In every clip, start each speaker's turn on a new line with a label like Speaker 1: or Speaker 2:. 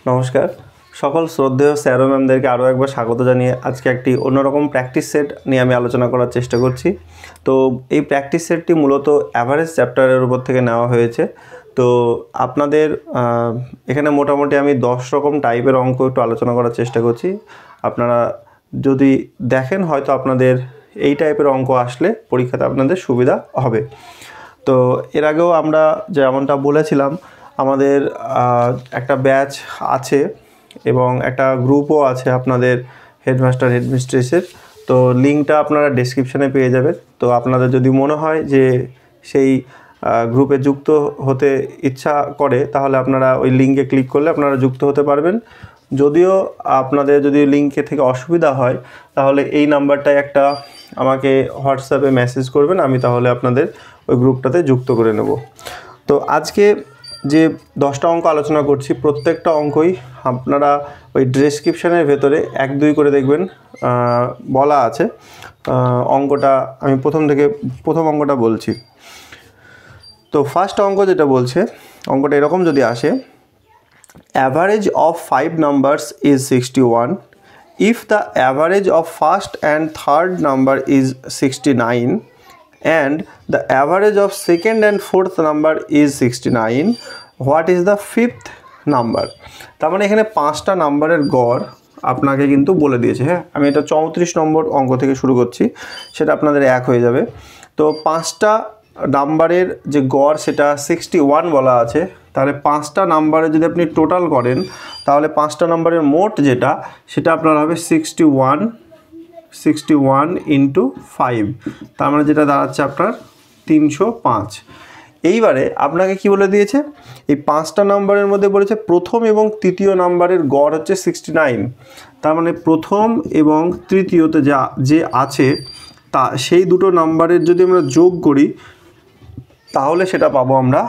Speaker 1: নমস্কার, সকল শ্রদ্ধেয় স্যার ও ম্যামদেরকে আরও একবার স্বাগত জানিয়ে আজকে একটি অন্যরকম প্র্যাকটিস সেট নিয়ে আমি আলোচনা করার চেষ্টা করছি। তো এই প্র্যাকটিস সেটটি মূলত অ্যাভারেজ চ্যাপ্টারের উপর থেকে নেওয়া হয়েছে। তো আপনাদের এখানে মোটামুটি আমি 10 রকম টাইপের অঙ্ক একটু আলোচনা করার চেষ্টা করছি। আপনারা যদি দেখেন হয়তো আপনাদের এই টাইপের অঙ্ক আসলে পরীক্ষাতে আপনাদের সুবিধা হবে। তো এর আগেও আমরা যেমনটা বলেছিলাম, আমাদের একটা ব্যাচ আছে এবং একটা গ্রুপও আছে আপনাদের হেডমাস্টার হেডমিস্ট্রেসের। তো লিঙ্কটা আপনারা ডেসক্রিপশানে পেয়ে যাবেন। তো আপনাদের যদি মনে হয় যে সেই গ্রুপে যুক্ত হতে ইচ্ছা করে তাহলে আপনারা ওই লিঙ্কে ক্লিক করলে আপনারা যুক্ত হতে পারবেন। যদিও আপনাদের যদি লিঙ্কে থেকে অসুবিধা হয় তাহলে এই নাম্বারটায় একটা আমাকে হোয়াটসঅ্যাপে মেসেজ করবেন, আমি তাহলে আপনাদের ওই গ্রুপটাতে যুক্ত করে নেব। তো আজকে যে 10টা অঙ্ক আলোচনা করছি, প্রত্যেকটা অঙ্কই আপনারা ওই ডেসক্রিপশানের ভেতরে 1-2 করে দেখবেন বলা আছে। অঙ্কটা আমি প্রথম অঙ্কটা বলছি। তো ফার্স্ট অঙ্ক যেটা বলছে, অঙ্কটা এরকম যদি আসে, average of 5 numbers is 61 if the average of first and third number is 69 and the average of second and fourth number is 69, what is the fifth number? তার মানে এখানে 5টা নাম্বারের গড় আপনাকে কিন্তু বলে দিয়েছে। হ্যাঁ, আমি এটা 34 নম্বর অঙ্ক থেকে শুরু করছি, সেটা আপনাদের 1 হয়ে যাবে। তো 5টা নাম্বারের যে গড় সেটা 61 বলা আছে। তাহলে 5টা নাম্বারে যদি আপনি টোটাল করেন তাহলে 5টা নাম্বারের মোট যেটা সেটা আপনার হবে 61 ইন্টু 5, তার মানে যেটা দাঁড়াচ্ছে আপনার 305। এইবারে আপনাকে কি বলে দিয়েছে, এই 5টা নাম্বারের মধ্যে বলেছে প্রথম এবং তৃতীয় নাম্বারের গড় হচ্ছে 69। তার মানে প্রথম এবং তৃতীয়তে যে আছে তা সেই দুটো নাম্বারের যদি আমরা যোগ করি তাহলে সেটা পাবো আমরা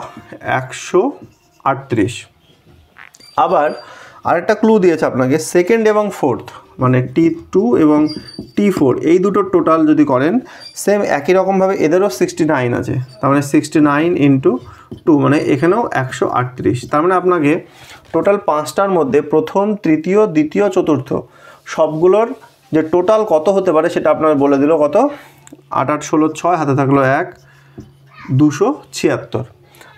Speaker 1: 138। আবার আরেকটা ক্লু দিয়েছে আপনাকে, সেকেন্ড এবং ফোর্থ মানে T2 এবং T4 এই দুটো টোটাল যদি করেন সেম একই রকমভাবে এদেরও 69 আছে। তার মানে 69 ইন্টু 2 মানে এখানেও 138। তার মানে আপনাকে টোটাল 5টার মধ্যে প্রথম, তৃতীয়, দ্বিতীয়, চতুর্থ সবগুলোর যে টোটাল কত হতে পারে সেটা আপনার বলে দিল। কত? 8 8 16 6, হাতে থাকলো 1, 276।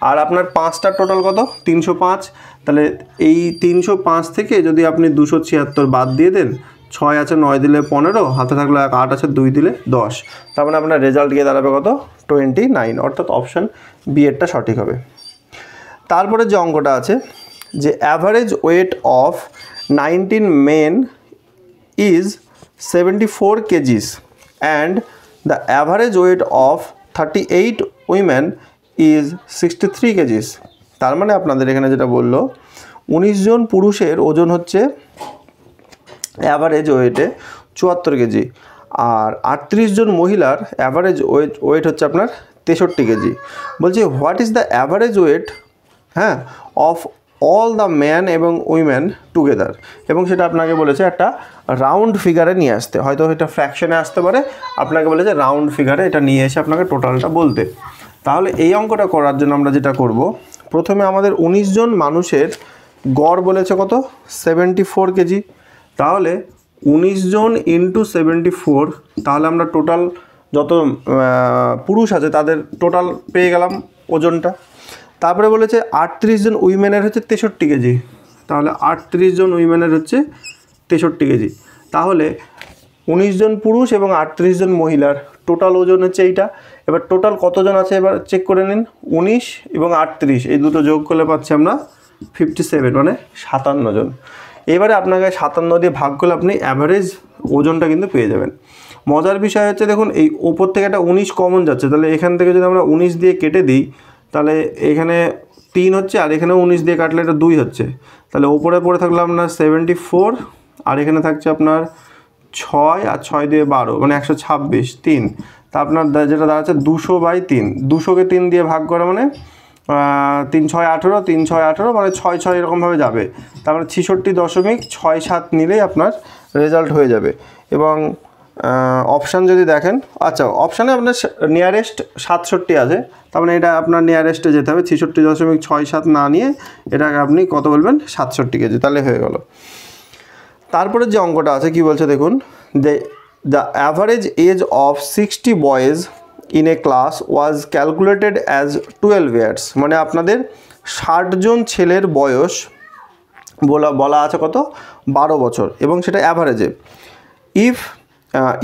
Speaker 1: আর আপনার 5টার টোটাল কত? 305। তাহলে এই 305 থেকে যদি আপনি 276 বাদ দিয়ে দেন, 6 আছে 9 দিলে 15, হাতে থাকলো 1, 8 আছে 2 দিলে 10। তার মানে আপনার রেজাল্ট গিয়ে দাঁড়াবে কত? 29, অর্থাৎ অপশান বি এরটা সঠিক হবে। তারপরে যে অঙ্কটা আছে, যে average weight of 19 men is 74 kgs and the average weight of 38 women is 63 kgs। তার মানে আপনাদের এখানে যেটা বললো, 19 জন পুরুষের ওজন হচ্ছে অ্যাভারেজ ওয়েটে 74 কেজি, আর 38 জন মহিলার অ্যাভারেজ ওয়েট হচ্ছে আপনার 63 কেজি। বলছে what is the average wait, হ্যাঁ, অফ অল দ্য ম্যান এবং উইমেন টুগেদার। এবং সেটা আপনাকে বলেছে একটা রাউন্ড ফিগারে নিয়ে আসতে, হয়তো এটা ফ্র্যাকশনে আসতে পারে, আপনাকে বলেছে রাউন্ড ফিগারে এটা নিয়ে এসে আপনাকে টোটালটা বলতে। তাহলে এই অঙ্কটা করার জন্য আমরা যেটা করব, প্রথমে আমাদের 19 জন মানুষের গড় বলেছে কত? 74 কেজি। তাহলে 19 জন ইন্টু 74, তাহলে আমরা টোটাল যত পুরুষ আছে তাদের টোটাল পেয়ে গেলাম ওজনটা। তারপরে বলেছে 38 জন উইমেনের হচ্ছে 63 কেজি। তাহলে 38 জন উইমেনের হচ্ছে 63 কেজি। তাহলে 19 জন পুরুষ এবং 38 জন মহিলার টোটাল ওজন হচ্ছে এইটা। এবার টোটাল কতজন আছে এবার চেক করে নিন। 19 এবং 38 এই দুটো যোগ করলে পাচ্ছি আমরা 57, মানে 57 জন। এবারে আপনাকে 57 দিয়ে ভাগ করলে আপনি অ্যাভারেজ ওজনটা কিন্তু পেয়ে যাবেন। মজার বিষয় হচ্ছে দেখুন, এই ওপর থেকে একটা 19 কমন যাচ্ছে, তাহলে এখান থেকে যদি আমরা 19 দিয়ে কেটে দিই তাহলে এখানে 3 হচ্ছে, আর এখানেও 19 দিয়ে কাটলে এটা 2 হচ্ছে। তাহলে ওপরে পড়ে থাকলো আপনার 74, আর এখানে থাকছে আপনার 6, আর 6 দিয়ে 12 মানে 126, 3। তা আপনার যেটা দাঁড়াচ্ছে 200/3, 200কে 3 দিয়ে ভাগ করা মানে 3 6 18, 3 6 18 মানে 6 6 এরকমভাবে যাবে। তারপরে 66.67 নিলেই আপনার রেজাল্ট হয়ে যাবে। এবং অপশান যদি দেখেন, আচ্ছা অপশানে আপনার নিয়ারেস্ট 67 আছে, তার মানে এটা আপনার নিয়ারেস্টে যেতে হবে। 66.67 না নিয়ে এটাকে আপনি কত বলবেন, 67 কেজি, তাহলে হয়ে গেল। তারপরে যে অঙ্কটা আছে কি বলছে দেখুন, the average age of 60 boys in a class was calculated as 12 years. মানে আপনাদের 60 জন ছেলের বয়স বলা আছে কত, 12 বছর, এবং সেটা অ্যাভারেজে। If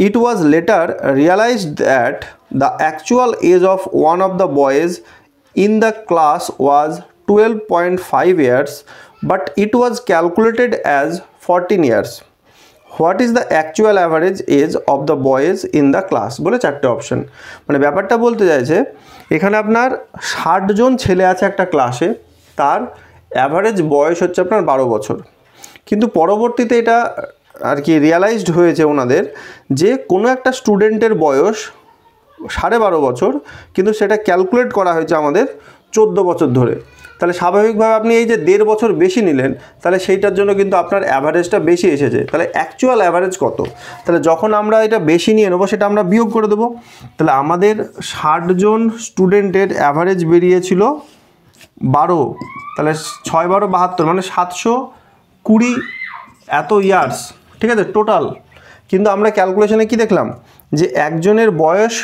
Speaker 1: it was later realized that the actual age of one of the boys in the class was 12.5 years, but it was calculated as 14 years. What is the actual average age of the boys in the class? বলে 4টে option. মানে ব্যাপারটা বলতে চাইছে এখানে আপনার 60 জন ছেলে আছে একটা ক্লাসে, তার অ্যাভারেজ বয়স হচ্ছে আপনার 12 বছর, কিন্তু পরবর্তীতে এটা আর কি রিয়ালাইজড হয়েছে ওনাদের যে কোনো একটা স্টুডেন্টের বয়স 12.5 বছর, কিন্তু সেটা ক্যালকুলেট করা হয়েছে আমাদের 14 বছর ধরে। তাহলে স্বাভাবিকভাবে আপনি এই যে 1.5 বছর বেশি নিলেন, তাহলে সেইটার জন্য কিন্তু আপনার অ্যাভারেজটা বেশি এসেছে। তাহলে অ্যাকচুয়াল অ্যাভারেজ কত, তাহলে যখন আমরা এটা বেশি নিয়ে নেবো সেটা আমরা বিয়োগ করে দেবো। তাহলে আমাদের 60 জন স্টুডেন্টের অ্যাভারেজ বেরিয়েছিল 12, তাহলে 6 12 72, মানে 720 এত ইয়ার্স, ঠিক আছে টোটাল। কিন্তু আমরা ক্যালকুলেশনে কি দেখলাম যে একজনের বয়স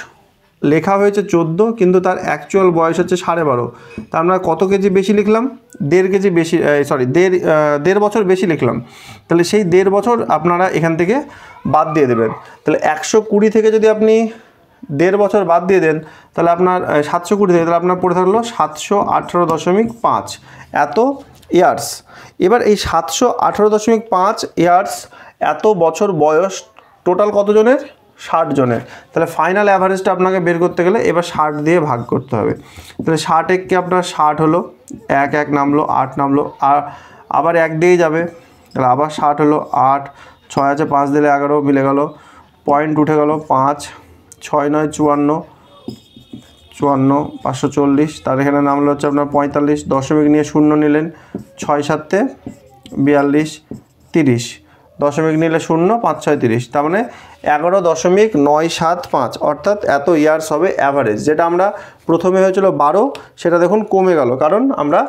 Speaker 1: লেখা হয়েছে 14, কিন্তু তার অ্যাকচুয়াল বয়স হচ্ছে 12.5, তা আমরা কত কেজি বেশি লিখলাম, 1.5 কেজি বেশি, সরি 1.5 বছর বেশি লিখলাম। তাহলে সেই 1.5 বছর আপনারা এখান থেকে বাদ দিয়ে দেবেন। তাহলে 120 থেকে যদি আপনি 1.5 বছর বাদ দিয়ে দেন, তাহলে আপনার 720 থেকে তাহলে আপনার পড়ে থাকলো 718.5 এত ইয়ার্স। এবার এই 718.5 ইয়ার্স এত বছর বয়স টোটাল কতজনের, 60 জনের। তাহলে ফাইনাল অ্যাভারেজটা আপনাকে বের করতে গেলে এবার 60 দিয়ে ভাগ করতে হবে। তাহলে 60 এককে আপনার 60 হলো, 1 নামলো, 8 নামলো, আর আবার 1 দিয়েই যাবে, তাহলে আবার 60 হলো, 8 6 আছে 5 দিলে 11 মিলে গেল, পয়েন্ট উঠে গেল 5 6 9 54 54 540, তার এখানে নামলো হচ্ছে আপনার 45, দশমিক নিয়ে শূন্য নিলেন, 6 7 42 30, দশমিক নিলে 0 5 6 30, তার মানে 11.975, অর্থাৎ এত ইয়ার্স হবে অ্যাভারেজ। যেটা আমরা প্রথমে হয়েছিল 12, সেটা দেখুন কমে গেল, কারণ আমরা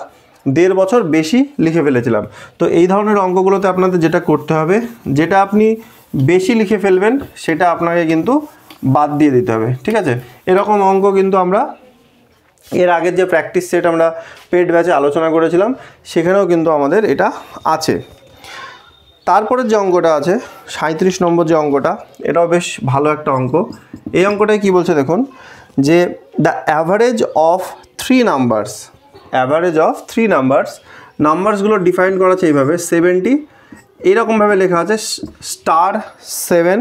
Speaker 1: 1.5 বছর বেশি লিখে ফেলেছিলাম। তো এই ধরনের অঙ্কগুলোতে আপনাদের যেটা করতে হবে, যেটা আপনি বেশি লিখে ফেলবেন সেটা আপনাকে কিন্তু বাদ দিয়ে দিতে হবে, ঠিক আছে। এরকম অঙ্ক কিন্তু আমরা এর আগের যে প্র্যাকটিস সেট আমরা পেড ব্যাচে আলোচনা করেছিলাম, সেখানেও কিন্তু আমাদের এটা আছে। তারপরের যে অঙ্কটা আছে 37 নম্বর যে অঙ্কটা, এটাও বেশ ভালো একটা অঙ্ক। এই অঙ্কটায় কী বলছে দেখুন, যে the average of 3 numbers, average of 3 নাম্বারসগুলো ডিফাইন করা আছে এইভাবে, 70 এইরকমভাবে লেখা আছে *7,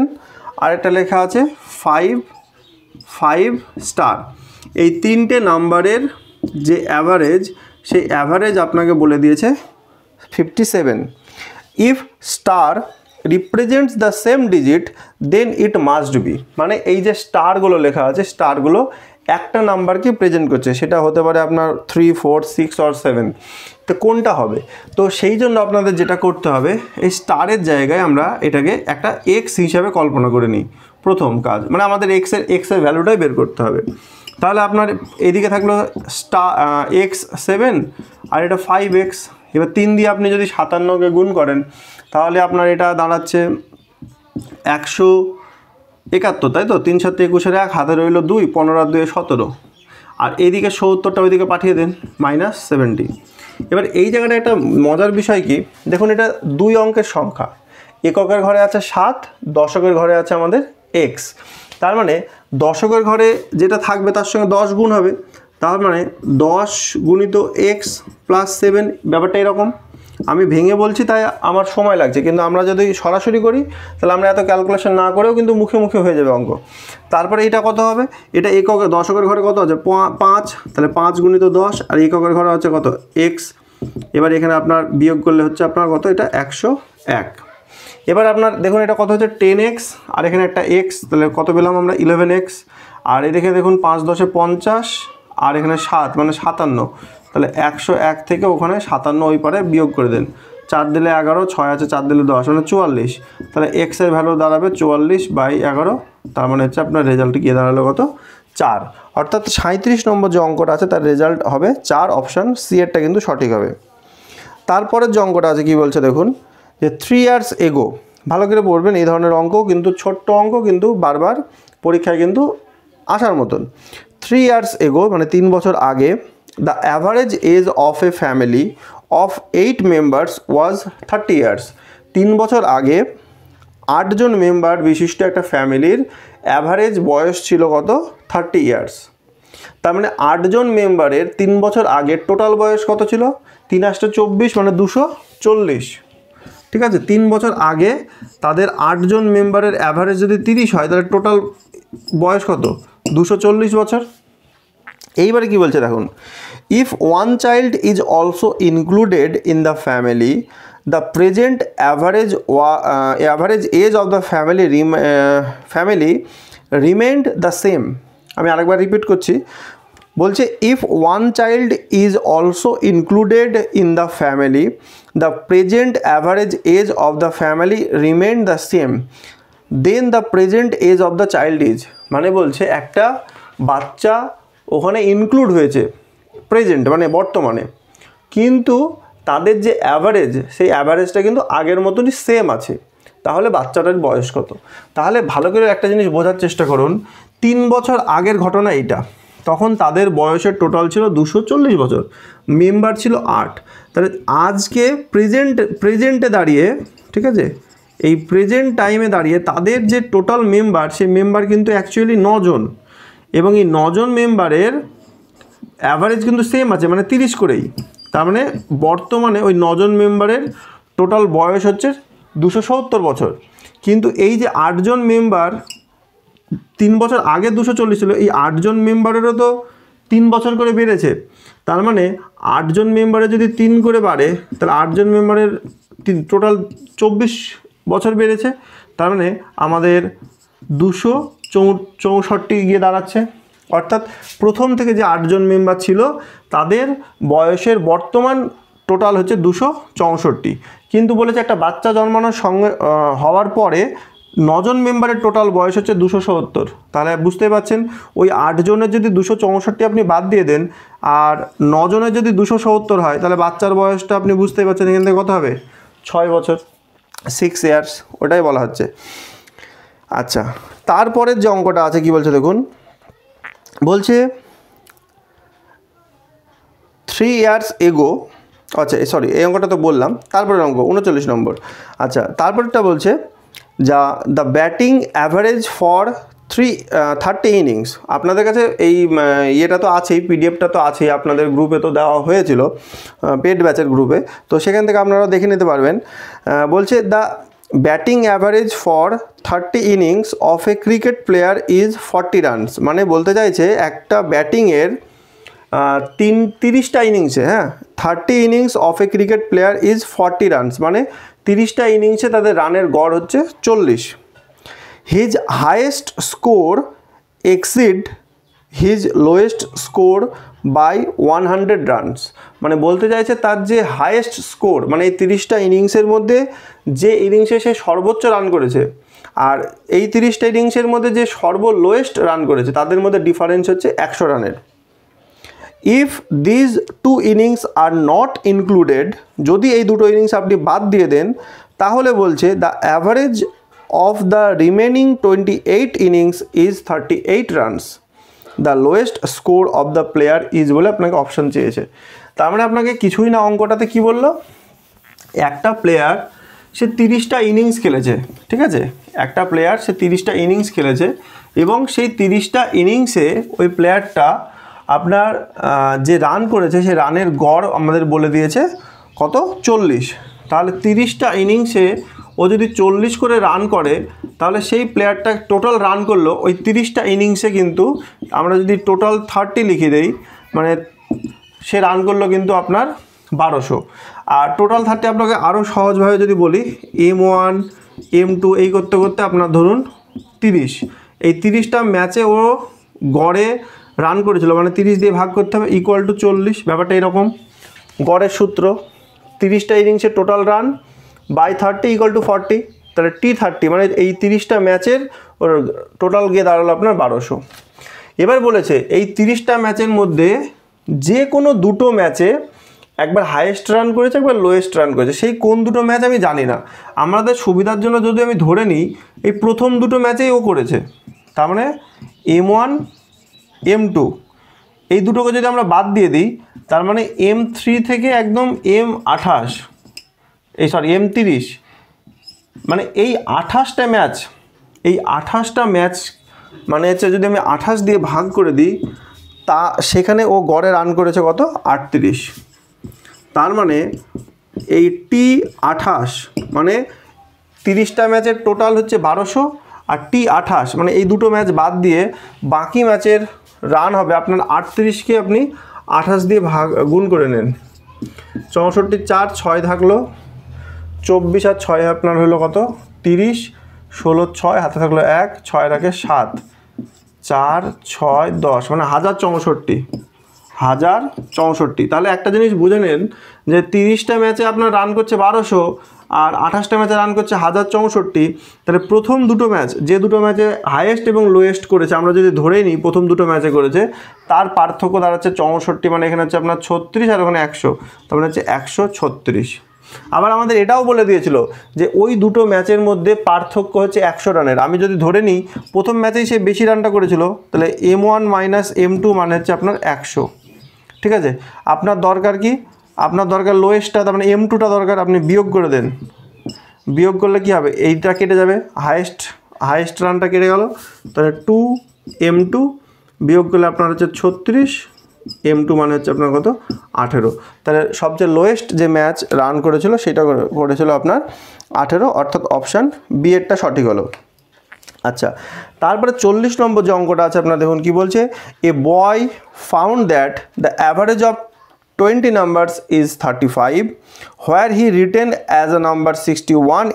Speaker 1: আরেকটা লেখা আছে 5 স্টার। এই 3টে নাম্বারের যে অ্যাভারেজ, সেই অ্যাভারেজ আপনাকে বলে দিয়েছে 57। If star represents the same digit then it must be, মানে এই যে স্টারগুলো লেখা আছে, স্টারগুলো একটা নাম্বারকে প্রেজেন্ট করছে, সেটা হতে পারে আপনার 3 4 6 or 7, তো কোনটা হবে? তো সেই জন্য আপনাদের যেটা করতে হবে, এই স্টারের জায়গায় আমরা এটাকে একটা এক্স হিসাবে কল্পনা করে নিই। প্রথম কাজ মানে আমাদের এক্সের ভ্যালুটাই বের করতে হবে। তাহলে আপনার এদিকে থাকলো x7 আর এটা 5x। এবার 3 দিয়ে আপনি যদি 57কে গুণ করেন, তাহলে আপনার এটা দাঁড়াচ্ছে 171, তাই তো? 3 7 21 1, হাতে রইল 2, 15 আর 2 17, আর এইদিকে 70টা ওইদিকে পাঠিয়ে দেন, -70। এবার এই জায়গাটা একটা মজার বিষয় কি, দেখুন এটা 2 অঙ্কের সংখ্যা, এককের ঘরে আছে 7, দশকের ঘরে আছে আমাদের x। তার মানে দশকের ঘরে যেটা থাকবে তার সঙ্গে 10 গুণ হবে, তার মানে 10 গুণিত x + 7। ব্যাপারটা এরকম, আমি ভেঙে বলছি তাই আমার সময় লাগছে, কিন্তু আমরা যদি সরাসরি করি তাহলে আমরা এত ক্যালকুলেশন না করেও কিন্তু মুখে মুখে হয়ে যাবে অঙ্ক। তারপরে এটা কত হবে, এটা একক দশকের ঘরে কত আছে 5, তাহলে 5 গুণিত 10, আর এককের ঘরে হচ্ছে কত x। এবার এখানে আপনার বিয়োগ করলে হচ্ছে আপনার কত, এটা 101। এবার আপনার দেখুন এটা কত হচ্ছে 10x, আর এখানে একটা x, তাহলে কত পেলাম আমরা 11x। আর এদিকে দেখুন 5 10 50, আর এখানে 7 মানে 57, তাহলে 101 থেকে ওখানে 57 ওই পারে বিয়োগ করে দেন, 4 দিলে 11, 6 আছে 4 দিলে 10 মানে 44। তাহলে এক্সের ভ্যালু দাঁড়াবে 44/11, তার মানে হচ্ছে আপনার রেজাল্ট গিয়ে দাঁড়ালো কত 4। অর্থাৎ 37 নম্বর যে অঙ্কটা আছে তার রেজাল্ট হবে 4, অপশান সি এরটা কিন্তু সঠিক হবে। তারপরের যে অঙ্কটা আছে কি বলছে দেখুন, যে 3 years ago, ভালো করে পড়বেন, এই ধরনের অঙ্ক কিন্তু ছোট্ট অঙ্ক কিন্তু বারবার পরীক্ষায় কিন্তু আসার মতন। 3 years ago মানে 3 বছর আগে, the average age of a family of 8 members was 30 years। 3 বছর আগে 8 জন মেম্বার বিশিষ্ট একটা ফ্যামিলির অ্যাভারেজ বয়স ছিল কত 30 years। তার মানে 8 জন মেম্বারের 3 বছর আগে টোটাল বয়স কত ছিল, 3 × 24 মানে 240। ঠিক আছে, 3 বছর আগে তাদের 8 জন মেম্বারের অ্যাভারেজ যদি 30 হয় তাহলে টোটাল বয়স কত 240 বছর। এইবারে কি বলছে দেখুন, if one child is also included in the family, the present average age of the family remained the same. আমি আরেকবার রিপিট করছি, বলছে if one child is also included in the family, the present average age of the family remain the same, then the present age of the child is. মানে বলছে একটা বাচ্চা ওখানে include হয়েছে প্রেজেন্ট মানে বর্তমানে, কিন্তু তাদের যে অ্যাভারেজ সেই অ্যাভারেজটা কিন্তু আগের মতনই সেম আছে। তাহলে বাচ্চাটার বয়স কত? তাহলে ভালো করে একটা জিনিস বোঝার চেষ্টা করুন, 3 বছর আগের ঘটনা এইটা, তখন তাদের বয়সের টোটাল ছিল 240 বছর, মেম্বার ছিল 8। তাহলে আজকে প্রেজেন্টে দাঁড়িয়ে, ঠিক আছে, এই প্রেজেন্ট টাইমে দাঁড়িয়ে তাদের যে টোটাল মেম্বার, সেই মেম্বার কিন্তু অ্যাকচুয়ালি 9 জন, এবং এই 9 জন মেম্বারের অ্যাভারেজ কিন্তু সেম আছে মানে 30 করেই। তার মানে বর্তমানে ওই 9 জন মেম্বারের টোটাল বয়স হচ্ছে 270 বছর। কিন্তু এই যে 8 জন মেম্বার 3 বছর আগে 240 ছিল, এই 8 জন মেম্বারেরও তো 3 বছর করে বেড়েছে। তার মানে 8 জন মেম্বারে যদি 3 করে বাড়ে, তাহলে 8 জন মেম্বারের টোটাল 24 বছর বেড়েছে। তার মানে আমাদের 264 গিয়ে দাঁড়াচ্ছে। অর্থাৎ প্রথম থেকে যে 8 জন মেম্বার ছিল তাদের বয়সের বর্তমান টোটাল হচ্ছে 264, কিন্তু বলেছে একটা বাচ্চা জন্মানোর সঙ্গে হওয়ার পরে 9 জন মেম্বারের টোটাল বয়স হচ্ছে 270। তাহলে বুঝতেই পারছেন, ওই 8 জনের যদি 264 আপনি বাদ দিয়ে দেন আর 9 জনের যদি 270 হয়, তাহলে বাচ্চার বয়সটা আপনি বুঝতেই পারছেন এখান থেকে কত হবে, 6 বছর, 6 years, ওটাই বলা হচ্ছে। আচ্ছা, তারপরের যে অঙ্কটা আছে কি বলছে দেখুন, বলছে 3 years ago, আচ্ছা সরি এই অঙ্কটা তো বললাম, তারপরের অঙ্ক 39 নম্বর। আচ্ছা, তারপরটা বলছে যা the batting average for 30 innings. আপনাদের কাছে এই ইয়েটা তো আছেই, পিডিএফটা তো আছেই, আপনাদের গ্রুপে তো দেওয়া হয়েছিল, পেড ব্যাচের গ্রুপে, তো সেখান থেকে আপনারা দেখে নিতে পারবেন। বলছে the batting average for 30 innings of a cricket player is 40 runs. মানে বলতে চাইছে একটা ব্যাটিংয়ের 30টা ইনিংসে, হ্যাঁ, 30 innings of a cricket player is 40 runs, মানে 30টা ইনিংসে তাদের রানের গড় হচ্ছে 40। His highest score exceed his lowest score by 100 runs. মানে বলতে চাইছে তার যে হাইয়েস্ট স্কোর, মানে এই 30টা ইনিংসের মধ্যে যে ইনিংসে সে সর্বোচ্চ রান করেছে আর এই 30টা ইনিংসের মধ্যে যে সর্বলোয়েস্ট রান করেছে, তাদের মধ্যে ডিফারেন্স হচ্ছে 100 রানের। If these 2 innings are not included, যদি এই দুটো ইনিংস আপনি বাদ দিয়ে দেন, তাহলে বলছে the average of the remaining 28 innings is 38 runs, the lowest score of the player is, বলে আপনাকে অপশান চেয়েছে। তার মানে আপনাকে কিছুই না, অঙ্কটাতে কি বললো, একটা প্লেয়ার সে 30টা ইনিংস খেলেছে, ঠিক আছে, একটা প্লেয়ার সে 30টা ইনিংস খেলেছে এবং সেই 30টা ইনিংসে ওই প্লেয়ারটা আপনার যে রান করেছে সেই রানের গড় আমাদের বলে দিয়েছে কত, 40। তাহলে 30টা ইনিংসে ও যদি 40 করে রান করে, তাহলে সেই প্লেয়ারটা টোটাল রান করলো ওই 30টা ইনিংসে, কিন্তু আমরা যদি টোটাল 30 লিখে দেই, মানে সে রান করলো কিন্তু আপনার 1200। আর টোটাল 30 আপনাকে আরও সহজভাবে যদি বলি, M1 M2 এই করতে করতে আপনার ধরুন 30, এই 30টা ম্যাচে ও গড়ে রান করেছিল, মানে 30 দিয়ে ভাগ করতে হবে ইকুয়াল টু 40। ব্যাপারটা এরকম, গড়ের সূত্র 30টা ইনিংসের total run by 30 equal to 40, তাহলে T30 মানে এই 30টা ম্যাচের ওর টোটাল গিয়ে দাঁড়ালো আপনার 1200। এবার বলেছে এই 30টা ম্যাচের মধ্যে যে কোনো দুটো ম্যাচে একবার হাইয়েস্ট রান করেছে একবার লোয়েস্ট রান করেছে, সেই কোন দুটো ম্যাচ আমি জানি না। আমাদের সুবিধার জন্য যদি আমি ধরে নিই এই প্রথম দুটো ম্যাচেই ও করেছে, তার মানে M1 M2 এই দুটোকে যদি আমরা বাদ দিয়ে দিই, তার মানে M3 থেকে একদম M28 M30, মানে এই 28টা ম্যাচ, এই 28টা ম্যাচ মানে হচ্ছে যদি আমি 28 দিয়ে ভাগ করে দিই, তা সেখানে ও গড়ে রান করেছে কত 38। তার মানে এই T28 মানে 30টা ম্যাচের টোটাল হচ্ছে 1200, আর T28 মানে এই দুটো ম্যাচ বাদ দিয়ে বাকি ম্যাচের রান হবে আপনার 38কে আপনি 28 দিয়ে গুণ করে নেন। 64 4 6 থাকলো 24 আর 6 আপনার হলো কত 30, 16 6 হাতে থাকলো 1, 6 রাখে 7, 4 6 10 মানে 1064। তাহলে একটা জিনিস বুঝে নেন যে 30টা ম্যাচে আপনার রান করছে 1200 আর 28টা ম্যাচে রান করছে 1064। তাহলে প্রথম দুটো ম্যাচ যে দুটো ম্যাচে হাইয়েস্ট এবং লোয়েস্ট করেছে আমরা যদি ধরেই নিই প্রথম দুটো ম্যাচে করেছে, তার পার্থক্য দাঁড়াচ্ছে 64, মানে এখানে হচ্ছে আপনার 36 আর ওখানে 100, তার মানে হচ্ছে 136। আবার আমাদের এটাও বলে দিয়েছিল যে ওই দুটো ম্যাচের মধ্যে পার্থক্য হচ্ছে 100 রানের। আমি যদি ধরে নিই প্রথম ম্যাচেই সে বেশি রানটা করেছিল, তাহলে M1 মাইনাস M2 মানে হচ্ছে আপনার 100। ঠিক আছে, আপনার দরকার কি, আপনার দরকার লোয়েস্টটা, তার মানে M2টা দরকার, আপনি বিয়োগ করে দেন। বিয়োগ করলে কি হবে, এইটা কেটে যাবে, হাইয়েস্ট রানটা কেটে গেল, তাহলে 2M2 বিয়োগ করলে আপনার হচ্ছে 36, M2 মানে হচ্ছে আপনার কত 18। তাহলে সবচেয়ে লোয়েস্ট যে ম্যাচ রান করেছিল সেটা করেছিল আপনার 18, অর্থাৎ অপশান বি এরটা সঠিক হলো। আচ্ছা, তারপরে 40 নম্বর যে অঙ্কটা আছে আপনার দেখুন কি বলছে, a boy found that the average of 20 numbers is 35 where he written as a number 61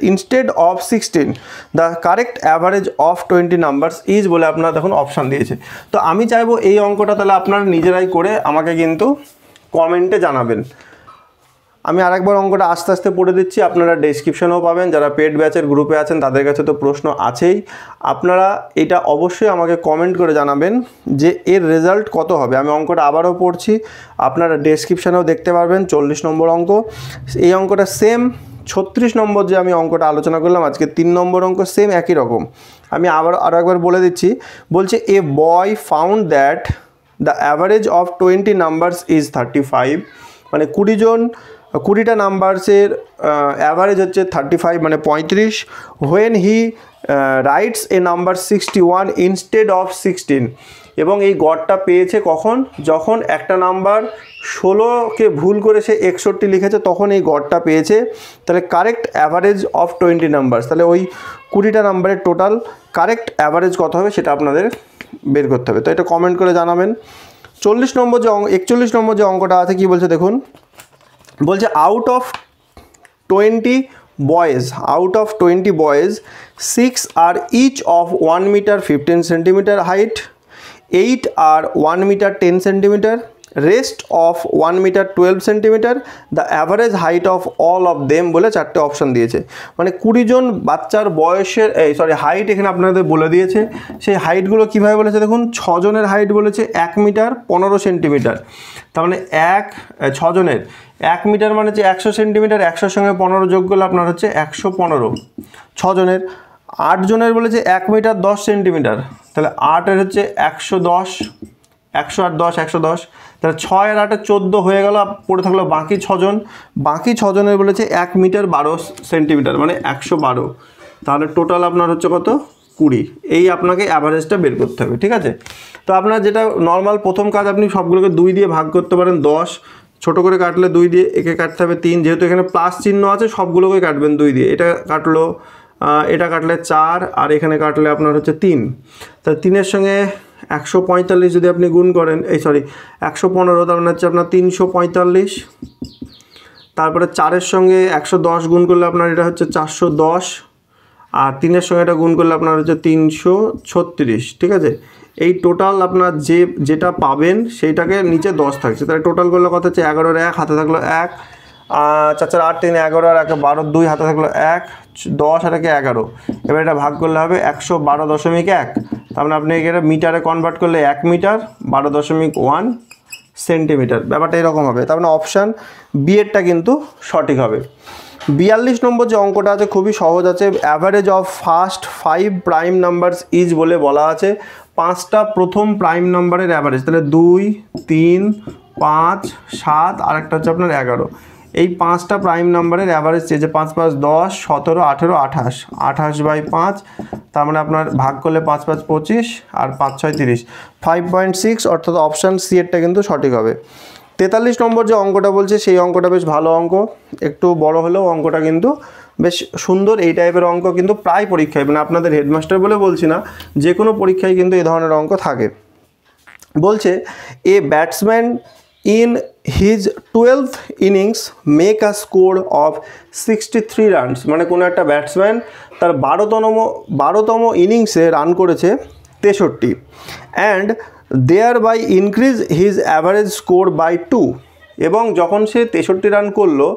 Speaker 1: instead of 16. The correct average of 20 numbers is বলে আপনারা দেখুন অপশান দিয়েছে। তো আমি চাইবো এই অঙ্কটা তাহলে আপনারা নিজেরাই করে আমাকে কিন্তু কমেন্টে জানাবেন। আমি আরেকবার অঙ্কটা আস্তে আস্তে পড়ে দিচ্ছি, আপনারা ডেসক্রিপশনেও পাবেন, যারা পেড ব্যাচের গ্রুপে আছেন তাদের কাছে তো প্রশ্ন আছেই। আপনারা এটা অবশ্যই আমাকে কমেন্ট করে জানাবেন যে এর রেজাল্ট কত হবে। আমি অঙ্কটা আবারও পড়ছি, আপনারা ডেসক্রিপশনেও দেখতে পারবেন। 40 নম্বর অঙ্ক, এই অঙ্কটা সেম 36 নম্বর যে আমি অঙ্কটা আলোচনা করলাম আজকে 3 নম্বর অঙ্ক সেম একই রকম। আমি আরও একবার বলে দিচ্ছি, বলছে a boy found that the average of 20 numbers is 35, মানে 20টা নাম্বারসের অ্যাভারেজ হচ্ছে 35 মানে 35, when he writes a number 61 instead of 16, এবং এই গড়টা পেয়েছে কখন, যখন একটা নাম্বার 16কে ভুল করে সে 61 লিখেছে তখন এই গড়টা পেয়েছে। তাহলে কারেক্ট অ্যাভারেজ অফ 20 নাম্বারস, তাহলে ওই 20টা নাম্বারের টোটাল কারেক্ট অ্যাভারেজ কত হবে সেটা আপনাদের বের করতে হবে। তো এটা কমেন্ট করে জানাবেন। 41 নম্বর যে অঙ্কটা আছে কি বলছে দেখুন, বলছে out of 20 boys 6 are each of 1 meter 15 centimeter height, 8 are 1 meter 10 centimeter, rest of 1 meter 12 centimeter, the average height of all of them বলে 4টে অপশান দিয়েছে। মানে 20 জন বাচ্চার বয়সের হাইট এখানে আপনাদের বলে দিয়েছে। সেই হাইটগুলো কীভাবে বলেছে দেখুন, 6 জনের হাইট বলেছে 1 মিটার 15 সেন্টিমিটার, তার মানে 6 জনের 1 মিটার মানে হচ্ছে 100 সেন্টিমিটার, 100 সঙ্গে 15 যোগ করলে আপনার হচ্ছে 115। 6 জনের 8 জনের বলেছে 1 মিটার 10 সেন্টিমিটার, তাহলে 8-এর হচ্ছে 110, 100 আর 10 110, তাহলে 6 আর 8 14 হয়ে গেল, পড়ে থাকলো বাকি 6 জন। বাকি 6 জনের বলেছে 1 মিটার 12 সেন্টিমিটার মানে 112, তাহলে টোটাল আপনার হচ্ছে কত 20। এই আপনাকে অ্যাভারেজটা বের করতে হবে। ঠিক আছে, তো আপনার যেটা নর্মাল প্রথম কাজ, আপনি সবগুলোকে 2 দিয়ে ভাগ করতে পারেন। 10 ছোটো করে কাটলে 2 দিয়ে, একে কাটতে হবে 3, যেহেতু এখানে প্লাস চিহ্ন আছে সবগুলোকে কাটবেন 2 দিয়ে। এটা কাটলো, এটা কাটলে 4, আর এখানে কাটলে আপনার হচ্ছে 3, তাহলে 3-এর সঙ্গে 145 যদি আপনি গুণ করেন, 115, তার মানে হচ্ছে আপনার 345। তারপরে 4-এর সঙ্গে 110 গুণ করলে আপনার এটা হচ্ছে 410, আর 3-এর সঙ্গে এটা গুণ করলে আপনার হচ্ছে 336। ঠিক আছে, এই টোটাল আপনার যেটা পাবেন সেইটাকে নিচে 10 থাকছে, তাহলে টোটাল করলে কত হচ্ছে 11-এর 1 হাতে থাকলো 1, 4 4 8 3 11 আর 1 12 2 হাতে থাকলো 1 10 আর 1 11। এবার এটা ভাগ করলে হবে 112.1। তার মানে আপনি এটা মিটারে কনভার্ট করলে 1 মিটার 12.1 সেন্টিমিটার। ব্যাপারটা এরকম হবে। তার মানে অপশান বি এরটা কিন্তু সঠিক হবে। 42 নম্বর যে অঙ্কটা আছে খুবই সহজ আছে। Average of first 5 prime numbers is বলে বলা আছে 5টা প্রথম প্রাইম নাম্বারের অ্যাভারেজ। তাহলে 2 3 5 7 আর একটা হচ্ছে আপনার 11। এই 5টা প্রাইম নাম্বারের অ্যাভারেজ চেয়েছে 5 5 10 17 18 28 28/5। তার মানে আপনার ভাগ করলে 5 5 25 আর 5 6 30 5.6 অর্থাৎ অপশান সি এরটা কিন্তু সঠিক হবে। 43 নম্বর যে অঙ্কটা বলছে সেই অঙ্কটা বেশ ভালো অঙ্ক, একটু বড় হলেও অঙ্কটা কিন্তু বেশ সুন্দর। এই টাইপের অঙ্ক কিন্তু প্রায় পরীক্ষায়, মানে আপনাদের হেডমাস্টার বলে বলছি না, যে কোনো পরীক্ষায় কিন্তু এই ধরনের অঙ্ক থাকে। বলছে এ batsman in his 12th innings make a score of 63 runs. মানে কোনো একটা ব্যাটসম্যান তার 12তম ইনিংসে রান করেছে 63 and thereby increase his average score by 2। এবং যখন সে 63 রান করলো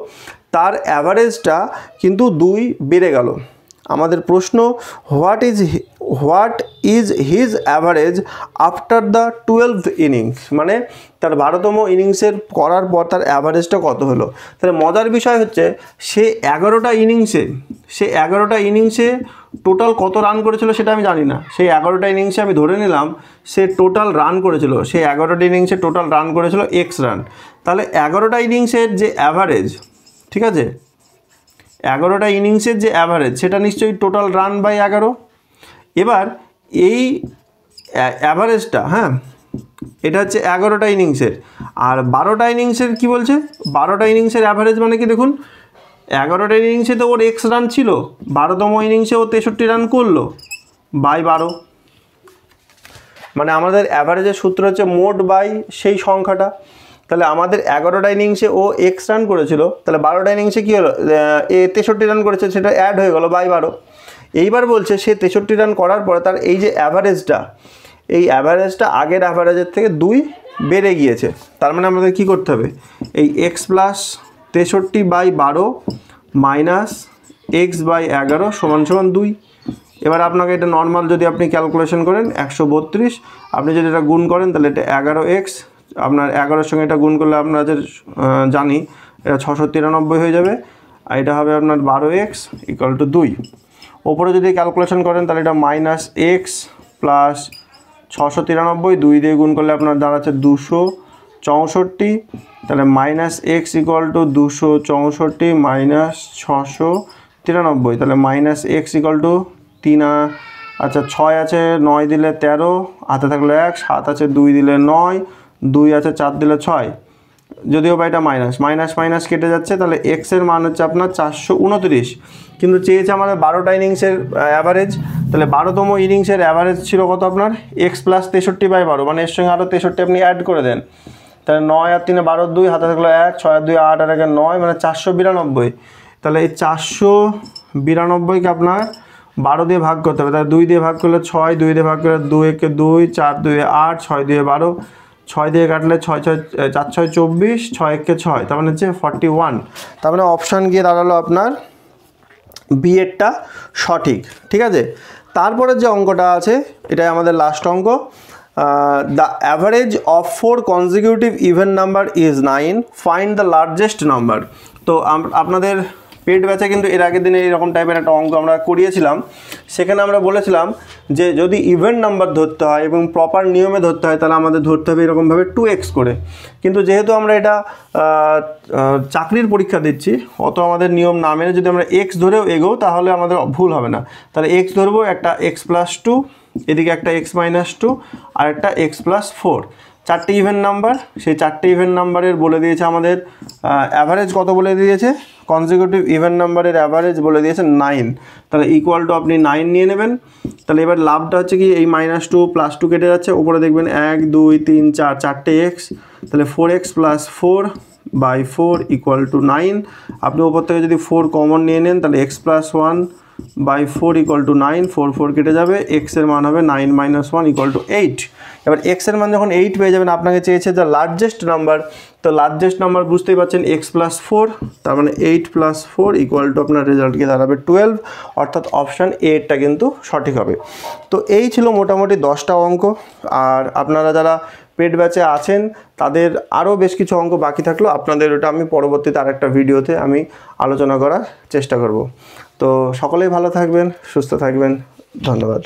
Speaker 1: তার অ্যাভারেজটা কিন্তু 2 বেড়ে গেল। আমাদের প্রশ্ন what is his average after the 12th innings. মানে তার 12তম ইনিংসের করার পর তার অ্যাভারেজটা কত হলো। তাহলে মজার বিষয় হচ্ছে সে 11টা ইনিংসে টোটাল কত রান করেছিল সেটা আমি জানি না। সেই 11টা ইনিংসে আমি ধরে নিলাম সে টোটাল রান করেছিল, সেই 11টা ইনিংসে টোটাল রান করেছিল x রান। তাহলে 11টা ইনিংসের যে অ্যাভারেজ, ঠিক আছে, 11টা ইনিংসের যে অ্যাভারেজ সেটা নিশ্চয়ই টোটাল রান বাই 11। এবার এই অ্যাভারেজটা, হ্যাঁ, এটা হচ্ছে 11টা ইনিংসের। আর 12টা ইনিংসের কি বলছে, 12টা ইনিংসের অ্যাভারেজ মানে কি দেখুন, 11টা ইনিংসে তো ওর x রান ছিল, 12তম ইনিংসে ও 63 রান করলো বাই 12। মানে আমাদের অ্যাভারেজের সূত্র হচ্ছে মোট বাই সেই সংখ্যাটা। তাহলে আমাদের 11টা ইনিংসে ও x রান করেছিল, তাহলে 12টা ইনিংসে কী হলো, এ 63 রান করেছে, সেটা অ্যাড হয়ে গেলো বাই 12। এইবার বলছে সে 63 রান করার পরে তার এই যে অ্যাভারেজটা, এই অ্যাভারেজটা আগের অ্যাভারেজের থেকে 2 বেড়ে গিয়েছে। তার মানে আমাদের কী করতে হবে, এই x plus 63/12 minus x by 11 সমান 2। এবার আপনাকে এটা নর্মাল যদি আপনি ক্যালকুলেশন করেন 132, আপনি যদি এটা গুণ করেন তাহলে এটা 11x, আপনার 11-এর সঙ্গে এটা গুণ করলে আপনাদের জানি এটা 693 হয়ে যাবে, আর এটা হবে আপনার 12x = 2। ওপরে যদি ক্যালকুলেশন করেন তাহলে এটা মাইনাস x প্লাস 693, 2 দিয়ে গুণ করলে আপনার দাঁড়াচ্ছে 264। তাহলে মাইনাস x = 264 মাইনাস 693, তাহলে মাইনাস x = 3, আচ্ছা 6 আছে 9 দিলে 13, হাতে থাকলো 1, 7 আছে 2 দিলে 9, 2 আছে 4 দিলে 6, যদিও বা এটা মাইনাস কেটে যাচ্ছে। তাহলে x এর মান হচ্ছে আপনার 429, কিন্তু চেয়েছে আমাদের 12টা ইনিংসের অ্যাভারেজ। তাহলে 12তম ইনিংসের অ্যাভারেজ ছিল কত আপনার, x প্লাস 63/12, মানে এর সঙ্গে আরও 63 আপনি অ্যাড করে দেন। তাহলে 9 আর 3 12, 2 হাতে থাকলো 1, 6 আর 2 8 আর 1 9, মানে 492। তাহলে এই 492কে আপনার 12 দিয়ে ভাগ করতে হবে। তাহলে 2 দিয়ে ভাগ করলে 6, 2 দিয়ে ভাগ করলে 2 × 2 4, 2 8, 6 দিয়ে 12, 6 দিয়ে কাটলে 4 6 24, 6 × 6, তার মানে হচ্ছে 41। তার মানে অপশান গিয়ে দাঁড়ালো আপনার বি এরটা সঠিক, ঠিক আছে। তারপরের যে অঙ্কটা আছে এটাই আমাদের লাস্ট অঙ্ক। The average of 4 consecutive even number is 9, find the largest number. তো আপনাদের পেড ব্যাচে কিন্তু এর আগের দিনে এরকম টাইপের একটা অঙ্ক আমরা করিয়েছিলাম। সেখানে আমরা বলেছিলাম যে যদি ইভেন্ট নাম্বার ধরতে হয় এবং প্রপার নিয়মে ধরতে হয় তাহলে আমাদের ধরতে হবে এরকমভাবে 2x করে। কিন্তু যেহেতু আমরা এটা চাকরির পরীক্ষা দিচ্ছি, অত আমাদের নিয়ম না মেনে যদি আমরা x ধরেও এগোও তাহলে আমাদের ভুল হবে না। তাহলে x ধরবো, একটা x + 2, এদিকে একটা x - 2 আর একটা x + 4, 4টে ইভেন্ট নাম্বার। সেই 4টে ইভেন্ট নাম্বারের বলে দিয়েছে আমাদের অ্যাভারেজ কত বলে দিয়েছে, কনজিকিউটিভ ইভেন্ট নাম্বারের অ্যাভারেজ বলে দিয়েছে 9। তাহলে = আপনি 9 নিয়ে নেবেন। তাহলে এবার লাভটা হচ্ছে কি, এই -2 + 2 কেটে যাচ্ছে, ওপরে দেখবেন 1 2 3 4, 4টে x, তাহলে 4x + 4/4 = 9। আপনি ওপর থেকে যদি 4 কমন নিয়ে নেন তাহলে x + 1/4 = 9, 4 4 কেটে যাবে, x এর মান হবে 9 - 1 = 8। এবার এক্সের মান যখন 8 পেয়ে যাবেন, আপনাকে চেয়েছে দ্য লার্জেস্ট নাম্বার, তো লার্জেস্ট নাম্বার বুঝতেই পারছেন x+4, তার মানে 8+4 ইকুয়াল টু আপনার রেজাল্ট কি দাঁড়াবে 12, অর্থাৎ অপশান এটা কিন্তু সঠিক হবে। তো এই ছিল মোটামুটি 10টা অঙ্ক। আর আপনারা যারা পেড ব্যাচে আছেন তাদের আরও বেশ কিছু অঙ্ক বাকি থাকলো, আপনাদের ওটা আমি পরবর্তীতে আরেকটা ভিডিওতে আমি আলোচনা করার চেষ্টা করব। তো সকলেই ভালো থাকবেন, সুস্থ থাকবেন, ধন্যবাদ।